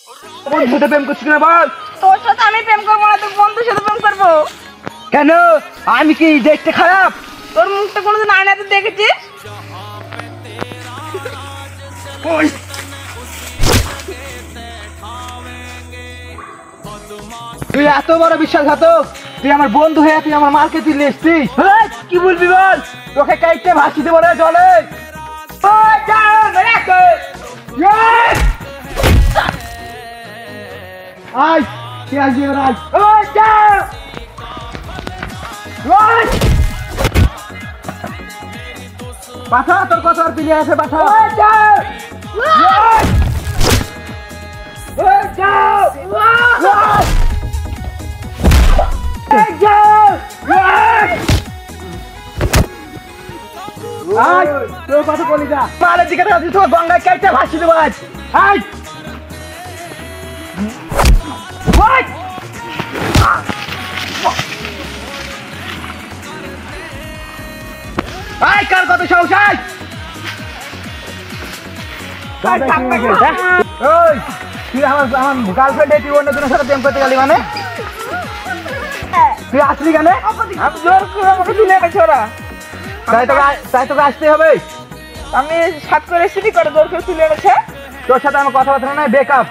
বন্ধুর সাথে প্রেম করছিস না বল? তোর সাথে আমি প্রেম করবো না, তোর বন্ধুর সাথে প্রেম করবো। কেন? আমি কি দেখতে খারাপ? তোর মুখটা কোনোদিন আয়নাতে দেখেছিস? ওই তুই এত বড় বিশ্বাসঘাতক, তুই আমার বন্ধু হয়ে তুই আমার মালকে তুই লেসছিস। কি বলবি বল? তোকে কাইটে ভাসি দেবো রে জলে। ওই যাও মেরে কে আই কি আসবি এবার আই। ওই যাও ওই পাঠা, তোর কথা আর পিলিয়ে আছে পাঠা। ওই যাও ওই যাও তোর কথা বলি যা মালের দিকে তোর গঙ্গায় কেটে ভাসি দেবো আজ। কার কত সংসার তুই আমার গার্লফ্রেন্ড তুই অন্য জনের সাথে প্রেম করতে গেলি মানে? তুই আসলি কেন? আমি জোর করে আমাকে তুলে এনেছে ওরা। তাই তোকে আসতে হবে। আমি সাত করে সিটি করে জোর করে তুলে এনেছে। তোর সাথে আমার কথাবার্তা নাই, ব্রেকআপ।